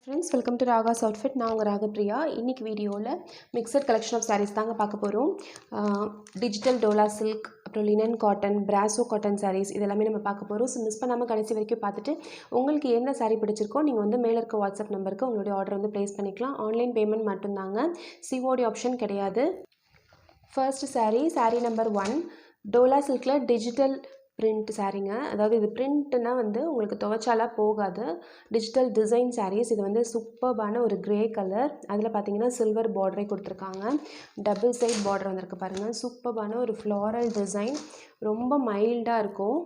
Friends welcome to Raga's outfit. நான் உங்கள் ராகப்பிரியா. இன்றைக்கி வீடியோவில் மிக்சட் கலெக்ஷன் ஆஃப் சாரீஸ் தாங்க பார்க்க போகிறோம். டிஜிட்டல் டோலா சில்க், அப்புறம் linen cotton, brasso cotton sarees இதெல்லாமே நம்ம பார்க்க போகிறோம். ஸோ மிஸ் பண்ணாமல் கடைசி வரைக்கும் பார்த்துட்டு உங்களுக்கு என்ன சாரீ பிடிச்சிருக்கோ நீங்கள் வந்து மேலே இருக்க வாட்ஸ்அப் நம்பருக்கு உங்களுடைய ஆர்டர் வந்து ப்ளேஸ் பண்ணிக்கலாம். ஆன்லைன் பேமெண்ட் மட்டும்தாங்க, சிஓடி ஆப்ஷன் கிடையாது. ஃபர்ஸ்ட் சாரீ நம்பர் 1 டோலா சில்கில் டிஜிட்டல் பிரிண்ட் சாரீங்க. அதாவது இது பிரிண்ட்னா வந்து உங்களுக்கு துவைச்சாலாம் போகாது. Digital design sarees. இது வந்து சூப்பர்பான ஒரு கிரே கலர். அதில் பார்த்தீங்கன்னா சில்வர் பார்டரே கொடுத்துருக்காங்க. டபுள் சைட் பார்டர் வந்திருக்கு பாருங்கள். சூப்பர்பான ஒரு ஃப்ளாரல் டிசைன், ரொம்ப மைல்டாக இருக்கும்.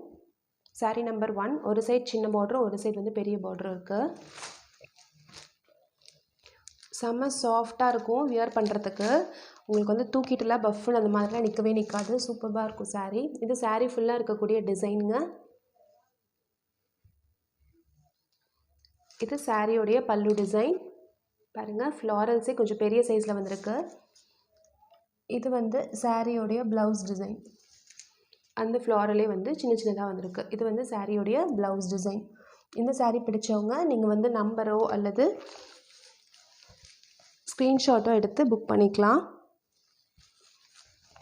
சாரீ நம்பர் 1. ஒரு சைட் சின்ன பார்டரும் ஒரு சைட் வந்து பெரிய பார்டரும் இருக்குது. செம்ம சாஃப்டாக இருக்கும் வியர் பண்ணுறதுக்கு. உங்களுக்கு வந்து தூக்கிட்டுலாம் பஃப்னு அந்த மாதிரிலாம் நிற்கவே நிற்காது. சூப்பராக இருக்கும் சாரீ. இது சாரீ ஃபுல்லாக இருக்கக்கூடிய டிசைனுங்க. இது சாரியோடைய பல்லு டிசைன் பாருங்கள். ஃப்ளாரல்ஸே கொஞ்சம் பெரிய சைஸில் வந்திருக்கு. இது வந்து சாரியோடைய ப்ளவுஸ் டிசைன். அந்த ஃப்ளாரலே வந்து சின்ன சின்னதாக வந்திருக்கு. இது வந்து சாரியோடைய ப்ளவுஸ் டிசைன். இந்த சாரீ பிடிச்சவங்க நீங்கள் வந்து நம்பரோ அல்லது ஸ்க்ரீன்ஷாட்டோ எடுத்து புக் பண்ணிக்கலாம்.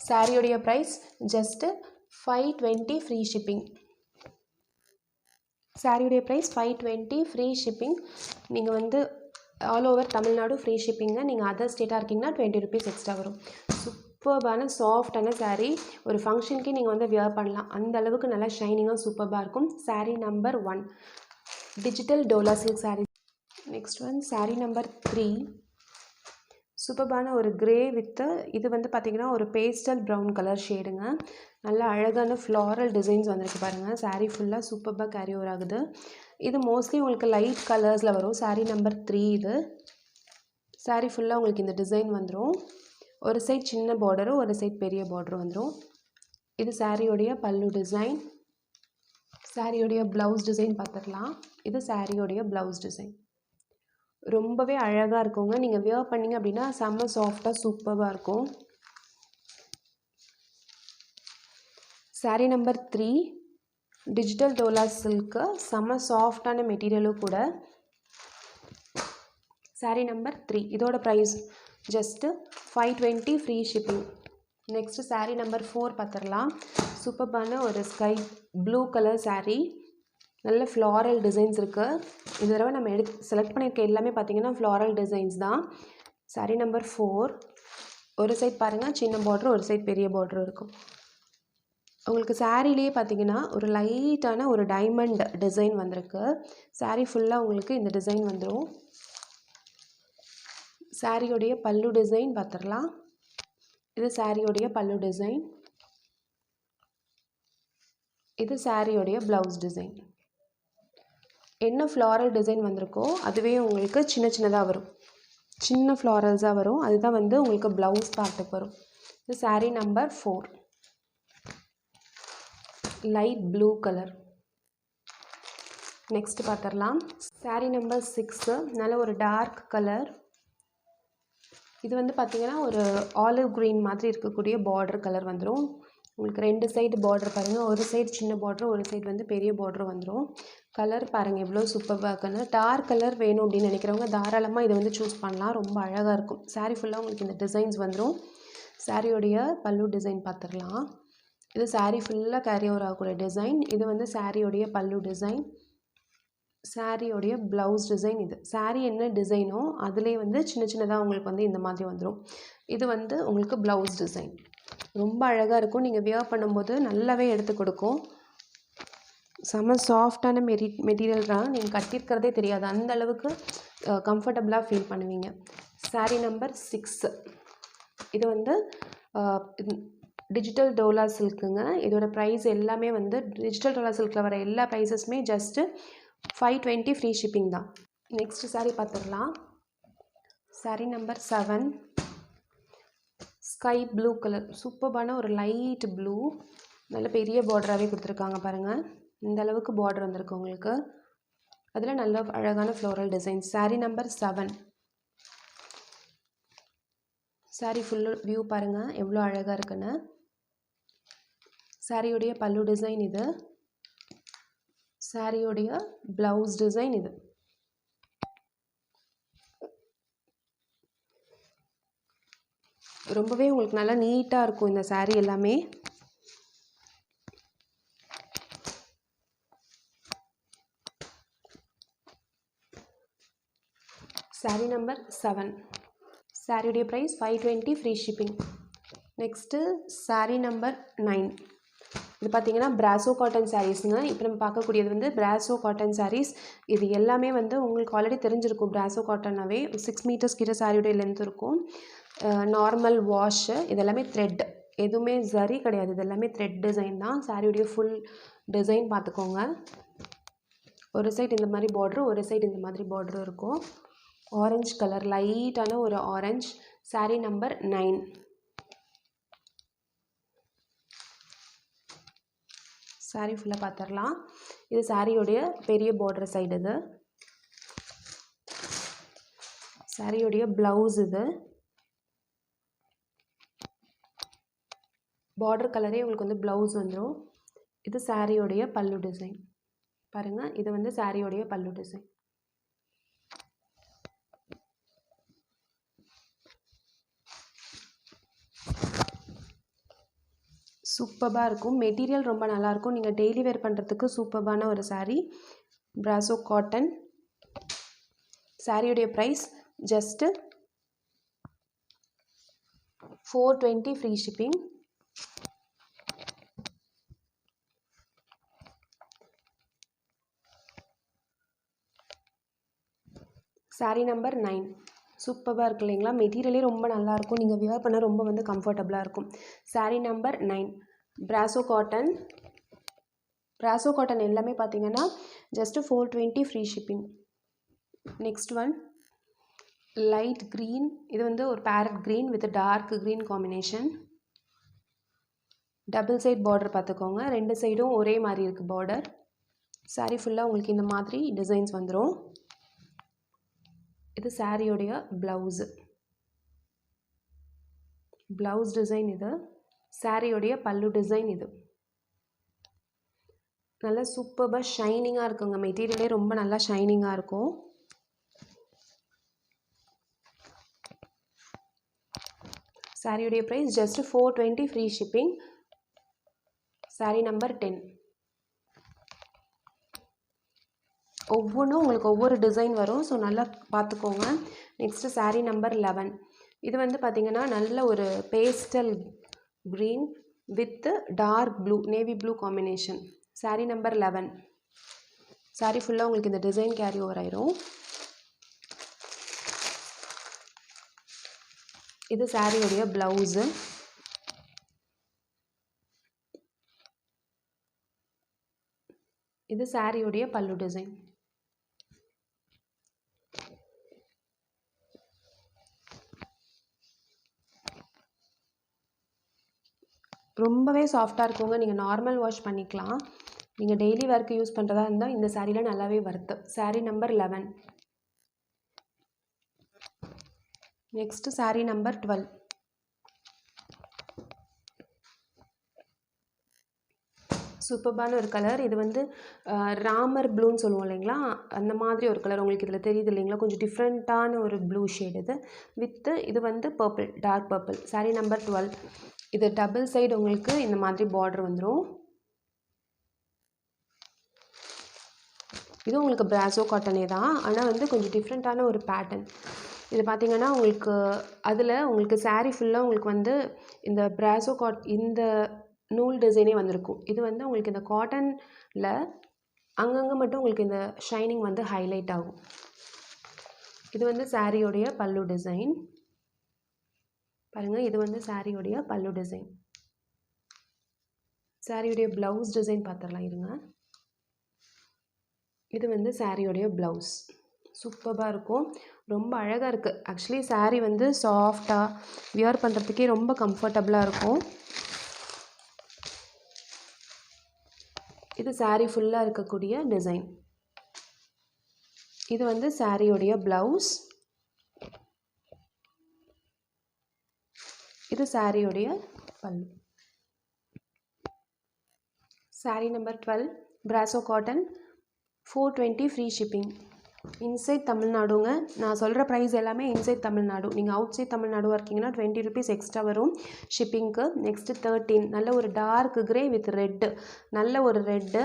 சாரியோடைய ப்ரைஸ் ஜஸ்ட்டு 520 ஃப்ரீ ஷிப்பிங். சாரியோடைய ப்ரைஸ் 520 ஃப்ரீ ஷிப்பிங். நீங்கள் வந்து ஆல் ஓவர் தமிழ்நாடு ஃப்ரீ ஷிப்பிங்க. நீங்கள் அதர் ஸ்டேட்டாக இருக்கீங்கன்னா 20 ருபீஸ் எக்ஸ்ட்ரா வரும். சூப்பர்பான சாஃப்டான சாரீ. ஒரு ஃபங்க்ஷனுக்கே நீங்கள் வந்து வியர் பண்ணலாம். அந்த அளவுக்கு நல்லா ஷைனிங்காக சூப்பராக இருக்கும். Saree number 1 digital Dola silk sari. Next one sari number 3 சூப்பர்பான ஒரு கிரே வித்து, இது வந்து பார்த்திங்கன்னா ஒரு பேஸ்டல் ப்ரௌன் கலர் ஷேடுங்க. நல்லா அழகான ஃப்ளாரல் டிசைன்ஸ் வந்திருக்கு பாருங்கள். சாரீ ஃபுல்லாக சூப்பராக கேரி ஓவர் ஆகுது. இது மோஸ்ட்லி உங்களுக்கு லைட் கலர்ஸில் வரும். சாரீ நம்பர் 3 இது. சாரீ ஃபுல்லாக உங்களுக்கு இந்த டிசைன் வந்துடும். ஒரு சைட் சின்ன பார்டரும் ஒரு சைட் பெரிய பார்டரும் வந்துடும். இது சாரியோடைய பல்லு டிசைன். சாரியோடைய ப்ளவுஸ் டிசைன் பார்த்துடலாம். இது சாரியோடைய ப்ளவுஸ் டிசைன். ரொம்பவே அழகாக இருக்குங்க. நீங்கள் வியர் பண்ணிங்க அப்படின்னா செம்ம சாஃப்டாக சூப்பராக இருக்கும். Saree number 3 digital dola silk. செம்ம சாஃப்டான மெட்டீரியலும் கூட. சாரீ நம்பர் 3 இதோட price just 520 free shipping. Next saree number 4 பார்த்துடலாம். சூப்பர்பான ஒரு ஸ்கை ப்ளூ கலர் சாரீ. நல்ல ஃப்ளாரல் டிசைன்ஸ் இருக்குது. இந்த தடவை நம்ம செலக்ட் பண்ணியிருக்க எல்லாமே பார்த்திங்கன்னா ஃப்ளாரல் டிசைன்ஸ் தான். சாரீ நம்பர் 4 ஒரு சைட் பாருங்கள் சின்ன பார்டர், ஒரு சைட் பெரிய பார்டர் இருக்கும். உங்களுக்கு சாரீலேயே பார்த்திங்கன்னா ஒரு லைட்டான ஒரு டைமண்ட் டிசைன் வந்திருக்கு. சாரீ ஃபுல்லாக உங்களுக்கு இந்த டிசைன் வந்துடும். சாரியோடைய பல்லு டிசைன் பார்த்துடலாம். இது சாரியோடைய பல்லு டிசைன். இது சாரியோடைய ப்ளவுஸ் டிசைன். என்ன ஃப்ளாரல் டிசைன் வந்திருக்கோ அதுவே உங்களுக்கு சின்ன சின்னதாக வரும். சின்ன ஃப்ளாரல்ஸாக வரும். அதுதான் வந்து உங்களுக்கு ப்ளவுஸ் பார்ட்டுக்கு வரும். இது saree number 4 light blue colour. Next பார்த்துடலாம். சாரீ நம்பர் 6 நல்ல ஒரு டார்க் கலர். இது வந்து பார்த்திங்கன்னா ஒரு ஆலிவ் க்ரீன் மாதிரி இருக்கக்கூடிய பார்டர் கலர் வந்துடும். உங்களுக்கு 2 சைடு பார்டர் பாருங்கள். ஒரு சைடு சின்ன பார்டர், ஒரு சைடு வந்து பெரிய பார்டர் வந்துடும். கலர் பாருங்கள் எவ்வளோ சூப்பராக இருக்குன்னு. டார்க் கலர் வேணும் அப்படின்னு நினைக்கிறவங்க தாராளமாக இதை வந்து சூஸ் பண்ணலாம். ரொம்ப அழகாக இருக்கும். சாரீ ஃபுல்லாக உங்களுக்கு இந்த டிசைன்ஸ் வந்துடும். சாரியோடைய பல்லு டிசைன் பார்த்துடலாம். இது சாரீ ஃபுல்லாக கேரி ஓவர் ஆகக்கூடிய டிசைன். இது வந்து சாரியோடைய பல்லு டிசைன். சாரியோடைய blouse design. இது சாரீ என்ன டிசைனோ அதிலே வந்து சின்ன சின்னதாக உங்களுக்கு வந்து இந்த மாதிரி வந்துடும். இது வந்து உங்களுக்கு ப்ளவுஸ் டிசைன். ரொம்ப அழகாக இருக்கும். நீங்கள் வியர் பண்ணும்போது நல்லாவே எடுத்து கொடுக்கும். செம்ம சாஃப்டான மெட்டீரியல் தான். நீங்கள் கட்டியிருக்கிறதே தெரியாது. அந்த அளவுக்கு கம்ஃபர்டபுளாக ஃபீல் பண்ணுவீங்க. சாரீ நம்பர் 6 இது வந்து டிஜிட்டல் டோலா சில்க்குங்க. இதோட ப்ரைஸ் எல்லாமே வந்து டிஜிட்டல் டோலா சில்கில் வர எல்லா ப்ரைஸஸுமே ஜஸ்ட்டு 520 ஃப்ரீ ஷிப்பிங் தான். நெக்ஸ்ட் சாரீ பார்த்துடலாம். Saree number 7 sky blue colour. சூப்பர்பான ஒரு லைட் ப்ளூ. நல்ல பெரிய பார்டராகவே கொடுத்துருக்காங்க பாருங்கள். இந்த அளவுக்கு பார்டர் வந்திருக்கு உங்களுக்கு. அதில் நல்ல அழகான floral design. Sari number 7 sari full view பாருங்கள் எவ்வளோ அழகாக இருக்குன்னு. சாரியோடைய பல்லு டிசைன் இது. சாரியோடைய ப்ளவுஸ் டிசைன் இது. ரொம்பவே உங்களுக்கு நல்லா நீட்டாக இருக்கும் இந்த saree எல்லாமே. saree number 7. சாரியுடைய price 520 free shipping. Next saree number 9. இது பார்த்தீங்கன்னா பிராசோ காட்டன் சாரீஸுங்க. இப்போ நம்ம பார்க்கக்கூடியது வந்து பிராசோ காட்டன் சாரீஸ். இது எல்லாமே வந்து உங்களுக்கு ஆல்ரெடி தெரிஞ்சிருக்கும். பிராசோ காட்டன்னாவே 6 மீட்டர்ஸ் கிட்ட சாரியுடைய லென்த் இருக்கும். நார்மல் வாஷு, இதெல்லாமே த்ரெட், எதுவுமே ஜரி கிடையாது. இது எல்லாமே த்ரெட் டிசைன் தான். சாரியுடைய ஃபுல் டிசைன் பார்த்துக்கோங்க. ஒரு சைடு இந்த மாதிரி பார்டரு, ஒரு சைடு இந்த மாதிரி பார்டரு இருக்கும். ஆரஞ்சு கலர், லைட்டான ஒரு ஆரஞ்சு. saree number 9. saree ஃபுல்லாக பார்த்துடலாம். இது சாரியோடைய பெரிய பார்டர் சைடு. இது சாரியோடைய ப்ளவுஸ். இது பார்டர் கலரே உங்களுக்கு வந்து ப்ளவுஸ் வந்துடும். இது சாரியோடைய பல்லு டிசைன் பாருங்கள். இது வந்து சாரியோடைய பல்லு டிசைன். சூப்பராக இருக்கும். மெட்டீரியல் ரொம்ப நல்லாயிருக்கும். நீங்கள் டெய்லி வேர் பண்ணுறதுக்கு சூப்பரான ஒரு saree. Brasso cotton. சாரியுடைய price just 420 free shipping. saree number 9. சூப்பராக இருக்கு இல்லைங்களா? மெட்டீரியலே ரொம்ப நல்லாயிருக்கும். நீங்கள் வியர் பண்ண ரொம்ப வந்து கம்ஃபர்டபுளாக இருக்கும். saree number 9 brasso cotton. Brasso cotton எல்லாமே பார்த்தீங்கன்னா just 420 free shipping. Next one light green. இது வந்து ஒரு parrot green with dark green combination. Double side border பார்த்துக்கோங்க. ரெண்டு சைடும் ஒரே மாதிரி இருக்குது பார்டர். saree ஃபுல்லாக உங்களுக்கு இந்த மாதிரி டிசைன்ஸ் வந்துடும். இது சாரியோடைய ப்ளவுஸு. ப்ளவுஸ் டிசைன் இது. சாரியோடைய பல்லு டிசைன் இது. நல்லா சூப்பராக ஷைனிங்காக இருக்குங்க. மெட்டீரியலே ரொம்ப நல்லா ஷைனிங்காக இருக்கும். சாரியுடைய price just 420 free shipping. saree number 10. ஒவ்வொன்றும் உங்களுக்கு ஒவ்வொரு டிசைன் வரும். ஸோ நல்லா பார்த்துக்கோங்க. Next saree number 11. இது வந்து பார்த்திங்கன்னா நல்ல ஒரு pastel green with dark blue, navy blue combination. saree number 11. saree ஃபுல்லாக உங்களுக்கு இந்த டிசைன் கேரி ஓவர் ஆயிரும். இது சாரியோடைய ப்ளவுஸு. இது சாரியோடைய பல்லு டிசைன். ரொம்பவே சாஃப்டாக இருக்குங்க. நீங்கள் நார்மல் வாஷ் பண்ணிக்கலாம். நீங்கள் டெய்லி வேர்க்கு யூஸ் பண்ணுறதா இருந்தால் இந்த சாரியில் நல்லாவே வருது. saree number 11. Next saree number 12. சூப்பர்பான ஒரு கலர். இது வந்து ராமர் ப்ளூன்னு சொல்லுவோம் இல்லைங்களா? அந்த மாதிரி ஒரு கலர் உங்களுக்கு இதில் தெரியுது இல்லைங்களா? கொஞ்சம் டிஃப்ரெண்ட்டான ஒரு ப்ளூ ஷேட் இது. வித்து இது வந்து purple, dark purple. saree number 12. இது டபுள் சைடு உங்களுக்கு இந்த மாதிரி பார்டர் வந்துடும். இது உங்களுக்கு பிராசோ காட்டனே தான். ஆனால் வந்து கொஞ்சம் டிஃப்ரெண்ட்டான ஒரு பேட்டர்ன். இது பார்த்திங்கன்னா உங்களுக்கு அதில் உங்களுக்கு saree ஃபுல்லாக உங்களுக்கு வந்து இந்த பிராசோ இந்த நூல் டிசைனே வந்திருக்கும். இது வந்து உங்களுக்கு இந்த காட்டனில் அங்கங்கே மட்டும் உங்களுக்கு இந்த ஷைனிங் வந்து ஹைலைட் ஆகும். இது வந்து சாரியோடைய பல்லு டிசைன் பாருங்கள். இது வந்து சாரியோடைய பல்லு டிசைன். சாரியோடைய ப்ளவுஸ் டிசைன் பார்த்துடலாம் இருங்க. இது வந்து சாரியோடைய ப்ளவுஸ். சூப்பராக இருக்கும். ரொம்ப அழகாக இருக்குது. ஆக்சுவலி saree வந்து சாஃப்டாக வியர் பண்ணுறதுக்கே ரொம்ப கம்ஃபர்டபுளாக இருக்கும். இது saree ஃபுல்லாக இருக்கக்கூடிய டிசைன். இது வந்து சாரியோடைய ப்ளவுஸ். இது சாரியோடைய பல்லு. saree number 12 Brasso cotton 420 free shipping. Inside தமிழ்நாடுங்க. நான் சொல்கிற ப்ரைஸ் எல்லாமே இன்சைட் தமிழ்நாடு. நீங்கள் அவுட் சைட் தமிழ்நாடுவாக இருக்கீங்கன்னா 20 ருபீஸ் எக்ஸ்ட்ரா வரும் ஷிப்பிங்க்கு. நெக்ஸ்ட்டு 13 நல்ல ஒரு டார்க் கிரே வித் ரெட்டு, நல்ல ஒரு ரெட்டு.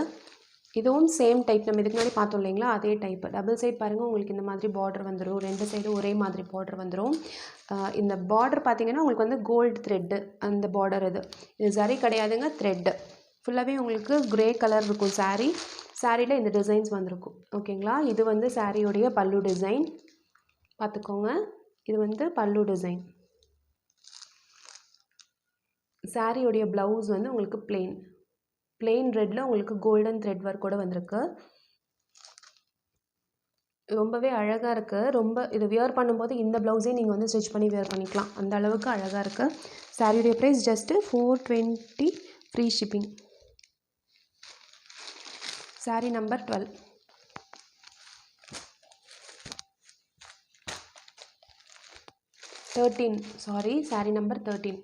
இதுவும் சேம் டைப், நம்ம இதுக்கு முன்னாடி பார்த்தோம் இல்லைங்களா, அதே டைப். டபுள் சைட் பாருங்கள், உங்களுக்கு இந்த மாதிரி பார்டர் வந்துடும். 2 சைடும் ஒரே மாதிரி பார்டர் வந்துடும். இந்த பார்டர் பார்த்தீங்கன்னா உங்களுக்கு வந்து கோல்டு த்ரெட்டு அந்த பார்டர். இது சரி கிடையாதுங்க, த்ரெட்டு. ஃபுல்லாகவே உங்களுக்கு க்ரே கலர் இருக்கும் சாரியில் இந்த டிசைன்ஸ் வந்திருக்கும். ஓகேங்களா, இது வந்து சாரியோடைய பல்லு டிசைன் பார்த்துக்கோங்க. இது வந்து பல்லு டிசைன். சாரியோடைய ப்ளவுஸ் வந்து உங்களுக்கு பிளெயின் ரெட்டில் உங்களுக்கு கோல்டன் த்ரெட் ஒர்க் கூட வந்திருக்கு. ரொம்பவே அழகாக இருக்குது. ரொம்ப இது வியர் பண்ணும்போது இந்த ப்ளவுஸே நீங்கள் வந்து ஸ்டிச் பண்ணி வியர் பண்ணிக்கலாம், அந்த அளவுக்கு அழகாக இருக்குது. சாரியுடைய price just 420 free shipping. Saree number 12. Saree number 13.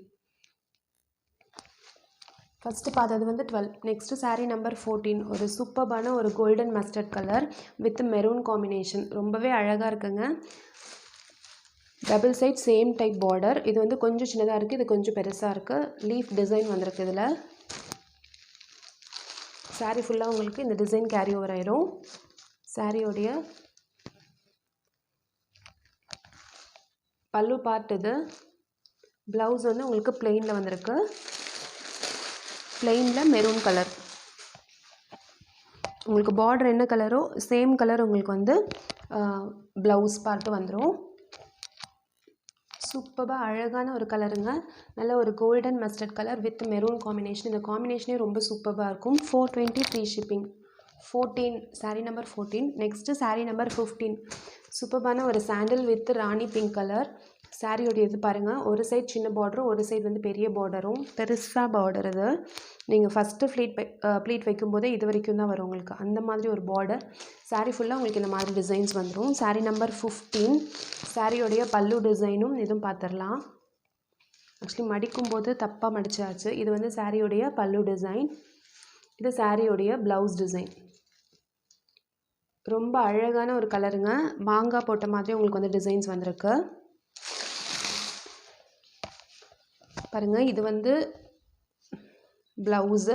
First பார்த்தது வந்து 12. Next saree number 14. ஒரு சூப்பர்பான ஒரு golden mustard colour with maroon combination. ரொம்பவே அழகாக இருக்குங்க. Double side same type border. இது வந்து கொஞ்சம் சின்னதாக இருக்குது, இது கொஞ்சம் பெருசாக இருக்குது. லீஃப் டிசைன் வந்திருக்கு இதில். சாரீ ஃபுல்லாக உங்களுக்கு இந்த டிசைன் கேரி ஓவர் ஆயிரும். சாரியோடைய பல்லு பார்ட் இது. ப்ளவுஸ் வந்து உங்களுக்கு பிளெயினில் வந்திருக்கு. பிளெயினில் மெரூன் கலர். உங்களுக்கு பார்டர் என்ன கலரோ சேம் கலர் உங்களுக்கு வந்து ப்ளவுஸ் பார்ட்டு வந்துடும். சூப்பராக அழகான ஒரு கலருங்க. நல்ல ஒரு golden mustard colour with maroon combination. இந்த காம்பினேஷனே ரொம்ப சூப்பராக இருக்கும். 420 free shipping. 14 saree number 14. Next saree number 15. சூப்பரான ஒரு sandal with rani pink colour. சாரியோடைய இது பாருங்கள், ஒரு சைட் சின்ன பார்டரும் ஒரு சைடு வந்து பெரிய பார்டரும். பெருசாக பார்டர் இது. நீங்கள் ஃபஸ்ட்டு ப்ளீட் வைக்கும்போதே இது வரைக்கும் தான் வரும் உங்களுக்கு, அந்த மாதிரி ஒரு பார்டர். சாரீ ஃபுல்லாக உங்களுக்கு இந்த மாதிரி டிசைன்ஸ் வந்துடும். சாரீ நம்பர் 15. சாரியோடைய பல்லு டிசைனும் இதுவும் பார்த்துடலாம். ஆக்சுவலி மடிக்கும்போது தப்பாக மடிச்சாச்சு. இது வந்து சாரியோடைய பல்லு டிசைன், இது சாரியோடைய ப்ளவுஸ் டிசைன். ரொம்ப அழகான ஒரு கலருங்க. மாங்காய் போட்ட மாதிரி உங்களுக்கு வந்து டிசைன்ஸ் வந்திருக்கு பாருங்கள். இது வந்து ப்ளவுஸு,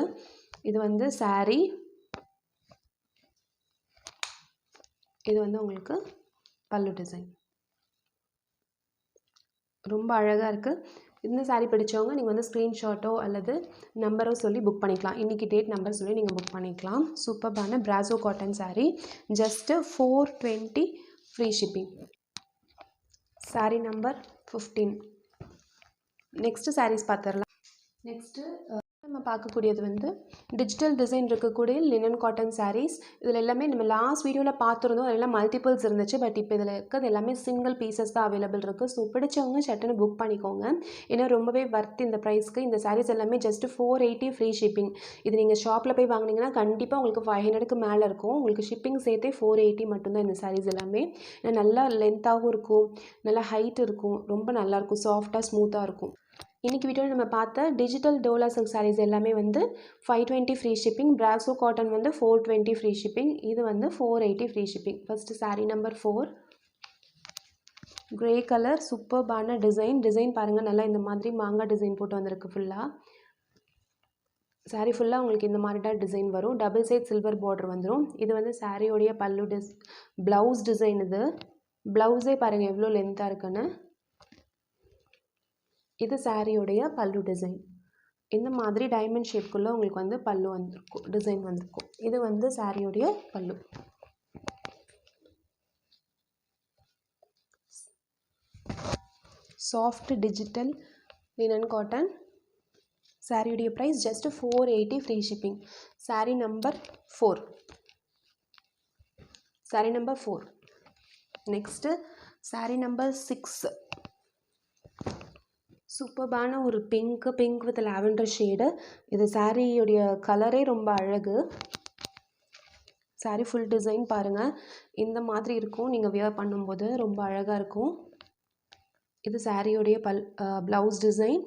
இது வந்து சாரீ, இது வந்து உங்களுக்கு பல்லு டிசைன். ரொம்ப அழகாக இருக்குது. இந்த சாரீ பிடிச்சவங்க நீங்கள் வந்து ஸ்க்ரீன்ஷாட்டோ அல்லது நம்பரோ சொல்லி புக் பண்ணிக்கலாம். இன்றைக்கி டேட் நம்பர் சொல்லி நீங்கள் புக் பண்ணிக்கலாம். சூப்பர்பான Brasso cotton saree. Just 420 free shipping. Saree number 15. Next sarees பார்த்துடலாம். நெக்ஸ்ட்டு நம்ம பார்க்கக்கூடியது வந்து டிஜிட்டல் டிசைன் இருக்கக்கூடிய லினன் காட்டன் சாரீஸ். இதில் எல்லாமே நம்ம லாஸ்ட் வீடியோவில் பார்த்துருந்தோம், அதெல்லாம் மல்டிபிள்ஸ் இருந்துச்சு. பட் இப்போ இதில் இருக்கிறது எல்லாமே சிங்கிள் பீசஸ் தான் அவைலபிள் இருக்குது. ஸோ பிடிச்சவங்க சட்டுன்னு புக் பண்ணிக்கோங்க. ஏன்னா ரொம்பவே வர்த் இந்த ப்ரைஸ்க்கு. இந்த சாரீஸ் எல்லாமே ஜஸ்ட்டு 480 ஃப்ரீ ஷிப்பிங். இது நீங்கள் ஷாப்பில் போய் வாங்கினீங்கன்னா கண்டிப்பாக உங்களுக்கு 500க்கு மேலே இருக்கும். உங்களுக்கு ஷிப்பிங் சேர்த்தே 480 மட்டும்தான் இந்த சாரீஸ் எல்லாமே. நல்லா லென்த்தாகவும் இருக்கும், நல்லா ஹைட் இருக்கும், ரொம்ப நல்லாயிருக்கும், சாஃப்டாக ஸ்மூத்தாக இருக்கும். இன்றைக்கி வீடியோவில் நம்ம பார்த்த டிஜிட்டல் டோலா சில்க் சாரீஸ் எல்லாமே வந்து 520 ஃப்ரீ ஷிப்பிங். பிராசோ காட்டன் வந்து 420 ஃப்ரீ ஷிப்பிங். இது வந்து 480 free shipping. First saree number 4. Grey colour சூப்பர்பான டிசைன் பாருங்கள். நல்லா இந்த மாதிரி மாங்காய் டிசைன் போட்டு வந்திருக்கு ஃபுல்லாக. சாரீ ஃபுல்லாக உங்களுக்கு இந்த மாதிரி தான் டிசைன் வரும். டபுள் சைட் சில்வர் பார்டர் வந்துடும். இது வந்து சாரியோடைய பல்லு ப்ளவுஸ் டிசைன். இது ப்ளவுஸே பாருங்கள் எவ்வளோ லென்த்தாக இருக்குன்னு. இது சாரியோடைய பல்லு டிசைன். இந்த மாதிரி டைமண்ட் ஷேப்குள்ளே உங்களுக்கு வந்து பல்லு வந்திருக்கும், டிசைன் வந்திருக்கும். இது வந்து சாரியோடைய பல்லு. Soft digital linen cotton. சாரியுடைய price just 480 free shipping. Saree number 4. Saree number 4. Next saree number 6. சூப்பர்பான ஒரு பிங்க் வித் லாவெண்டர் ஷேடு. இது சாரியுடைய கலரே ரொம்ப அழகு. சாரீ ஃபுல் டிசைன் பாருங்கள், இந்த மாதிரி இருக்கும். நீங்கள் வியர் பண்ணும்போது ரொம்ப அழகாக இருக்கும். இது சாரியோடைய ப்ளவுஸ் டிசைன்.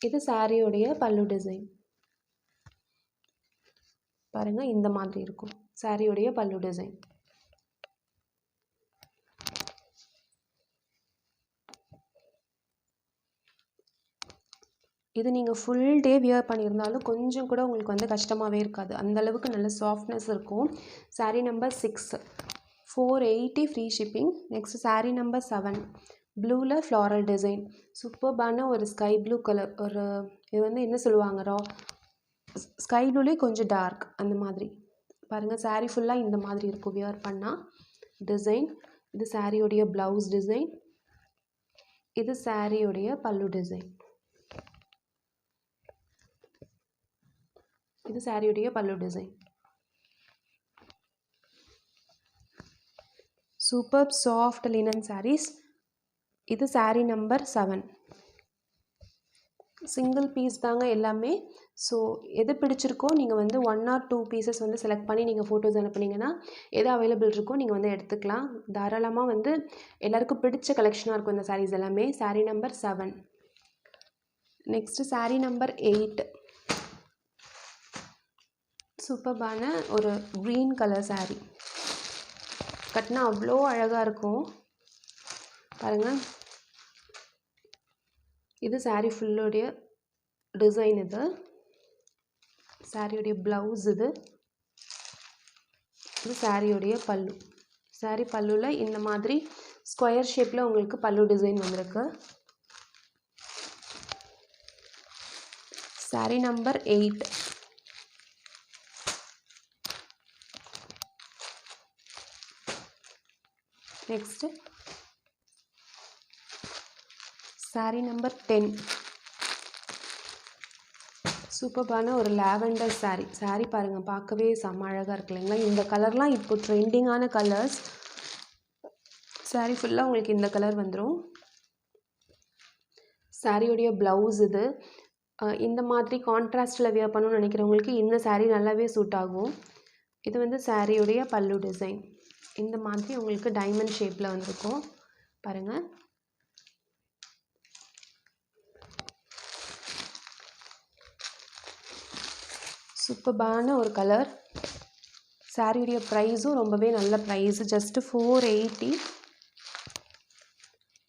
இது சாரியோடைய பல்லு டிசைன் பாருங்கள், இந்த மாதிரி இருக்கும் சாரியோடைய பல்லு டிசைன். இது நீங்கள் ஃபுல் டே வியர் பண்ணியிருந்தாலும் கொஞ்சம் கூட உங்களுக்கு வந்து கஷ்டமாகவே இருக்காது. அந்தளவுக்கு நல்ல சாஃப்ட்னஸ் இருக்கும். Saree number 6 480 free shipping. Next sari number 7 ப்ளூவில் ஃப்ளாரல் டிசைன். சூப்பர்பான ஒரு ஸ்கை ப்ளூ கலர். ஒரு இது வந்து என்ன சொல்லுவாங்க, ஸ்கை ப்ளூலேயே கொஞ்சம் டார்க் அந்த மாதிரி பாருங்கள். சாரீ ஃபுல்லாக இந்த மாதிரி இருக்கும் வியர் பண்ணால் டிசைன். இது சாரியோடைய ப்ளவுஸ் டிசைன். இது சாரியோடைய பல்லு டிசைன். இது சாரியோடைய pallu design. Super soft linen sarees. இது சாரீ நம்பர் 7. சிங்கிள் பீஸ் தாங்க எல்லாமே. ஸோ எது பிடிச்சிருக்கோ நீங்கள் வந்து 1 or 2 பீசஸ் வந்து செலக்ட் பண்ணி நீங்கள் ஃபோட்டோஸ் அனுப்புனீங்கன்னா எது அவைலபிள் இருக்கோ நீங்கள் வந்து எடுத்துக்கலாம். தாராளமாக வந்து எல்லாருக்கும் பிடிச்ச கலெக்ஷனாக இருக்கும் இந்த சாரீஸ் எல்லாமே. Sari number 7. Next saree number 8 சூப்பர்பான ஒரு க்ரீன் கலர் சாரீ. கட்டினா அவ்வளோ அழகாக இருக்கும் பாருங்கள். இது சாரீ ஃபுல்லுடைய டிசைன். இது சாரியோடைய ப்ளவுஸ். இது சாரியோடைய பல்லு. சாரீ பல்லுவில் இந்த மாதிரி ஸ்கொயர் ஷேப்பில் உங்களுக்கு பல்லு டிசைன் வந்திருக்கு. Sari number 8. Next saree number 10 சூப்பர்பான ஒரு லாவெண்டர் சாரீ. சாரீ பாருங்கள், பார்க்கவே செம்ம அழகாக இருக்கு இல்லைங்களா. இந்த கலர்லாம் இப்போ ட்ரெண்டிங்கான கலர்ஸ். சாரீ ஃபுல்லாக உங்களுக்கு இந்த கலர் வந்துடும். சாரியோடைய ப்ளவுஸ். இது இந்த மாதிரி கான்ட்ராஸ்டில் வியர் பண்ணணும்னு நினைக்கிறவங்களுக்கு இந்த சாரீ நல்லாவே சூட் ஆகும். இது வந்து சாரியோடைய பல்லு டிசைன். இந்த மாதிரி உங்களுக்கு டைமண்ட் ஷேப்பில் வந்திருக்கும் பாருங்கள். சூப்பர்பான ஒரு கலர். சாரியுடைய ப்ரைஸும் ரொம்பவே நல்ல ப்ரைஸு. ஜஸ்ட்டு 480.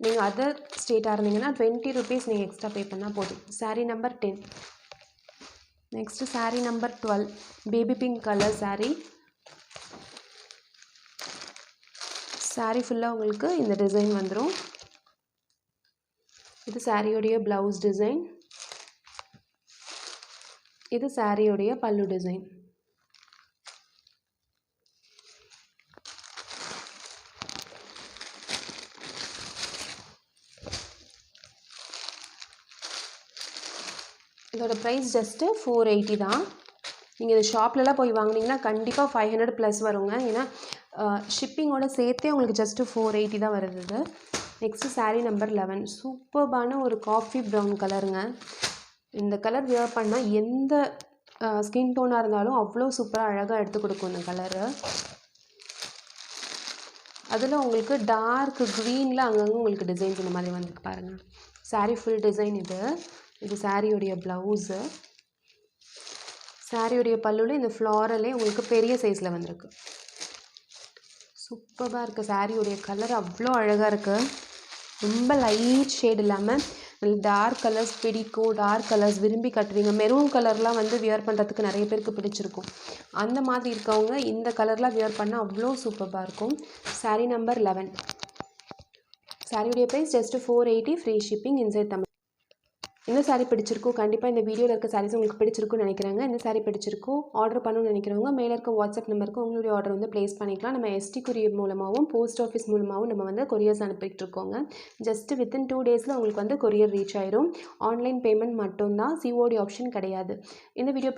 நீங்கள் அதர் ஸ்டேட்டாக இருந்தீங்கன்னா 20 rupees நீங்கள் எக்ஸ்ட்ரா பே பண்ணால் போதும். Sari number 10. Next saree number 12 baby pink colour sari. Sari ஃபுல்லாக உங்களுக்கு இந்த டிசைன் வந்துடும். இது சாரியோடைய ப்ளவுஸ் டிசைன். இது சாரியோடைய பல்லு டிசைன். இதோட ப்ரைஸ் ஜஸ்ட்டு 480 தான். நீங்கள் இது ஷாப்லலாம் போய் வாங்கினீங்கன்னா கண்டிப்பாக 500 ப்ளஸ் வருங்க. ஏன்னா ஷிப்பிங்கோட சேர்த்தே உங்களுக்கு ஜஸ்ட்டு 480 தான் வருது இது. நெக்ஸ்ட்டு சாரீ நம்பர் 11 சூப்பர்பான ஒரு காஃபி ப்ரௌன் கலருங்க. இந்த கலர் வியர் பண்ணால் எந்த ஸ்கின் டோனாக இருந்தாலும் அவ்வளோ சூப்பராக அழகாக எடுத்து கொடுக்கும் இந்த கலரு. அதில் உங்களுக்கு டார்க் க்ரீனில் அங்கங்கே உங்களுக்கு டிசைன்ஸ் இந்த மாதிரி வந்துருக்கு பாருங்கள். Sari full design. இது சாரியோடைய ப்ளவுஸு. சாரியோடைய பல்லுவில் இந்த ஃப்ளாரலே உங்களுக்கு பெரிய சைஸில் வந்திருக்கு. சூப்பராக இருக்குது. சாரியோடைய கலர் அவ்வளோ அழகாக இருக்குது. ரொம்ப லைட் ஷேட் இல்லாமல் டார்க் கலர்ஸ் பிடிக்கும். டார்க் கலர்ஸ் விரும்பி கட்டுவீங்க. மெரூன் கலர்லாம் வந்து வியர் பண்ணுறதுக்கு நிறைய பேருக்கு பிடிச்சிருக்கும். அந்த மாதிரி இருக்கவங்க இந்த கலர்லாம் வியர் பண்ணால் அவ்வளோ சூப்பராக இருக்கும். சாரீ நம்பர் 11. சாரியுடைய price just 480 free shipping inside Tamil. இந்த சாரீ பிடிச்சிருக்கோ கண்டிப்பாக இந்த வீடியோவில் இருக்க சாரீஸ் உங்களுக்கு பிடிச்சிருக்குன்னு நினைக்கிறாங்க. இந்த சாரீ பிடிச்சிருக்கோ ஆர்டர் பண்ணணும்னு நினைக்கிறவங்க மேலே இருக்க வாட்ஸ்அப் நம்பருக்கு உங்களுடைய ஆர்டர் வந்து ப்ளேஸ் பண்ணிக்கலாம். நம்ம எஸ்டி கொரியர் மூலமாகவும் போஸ்ட் ஆஃபீஸ் மூலமாகவும் நம்ம வந்து கொரியர்ஸ் அனுப்பிட்டு இருக்கோங்க. ஜஸ்ட்டு வித்தின் 2 daysல உங்களுக்கு வந்து கொரியர் ரீச் ஆயிரும். ஆன்லைன் பேமெண்ட் மட்டும்தான், சிஓடி ஆப்ஷன் கிடையாது. இந்த வீடியோ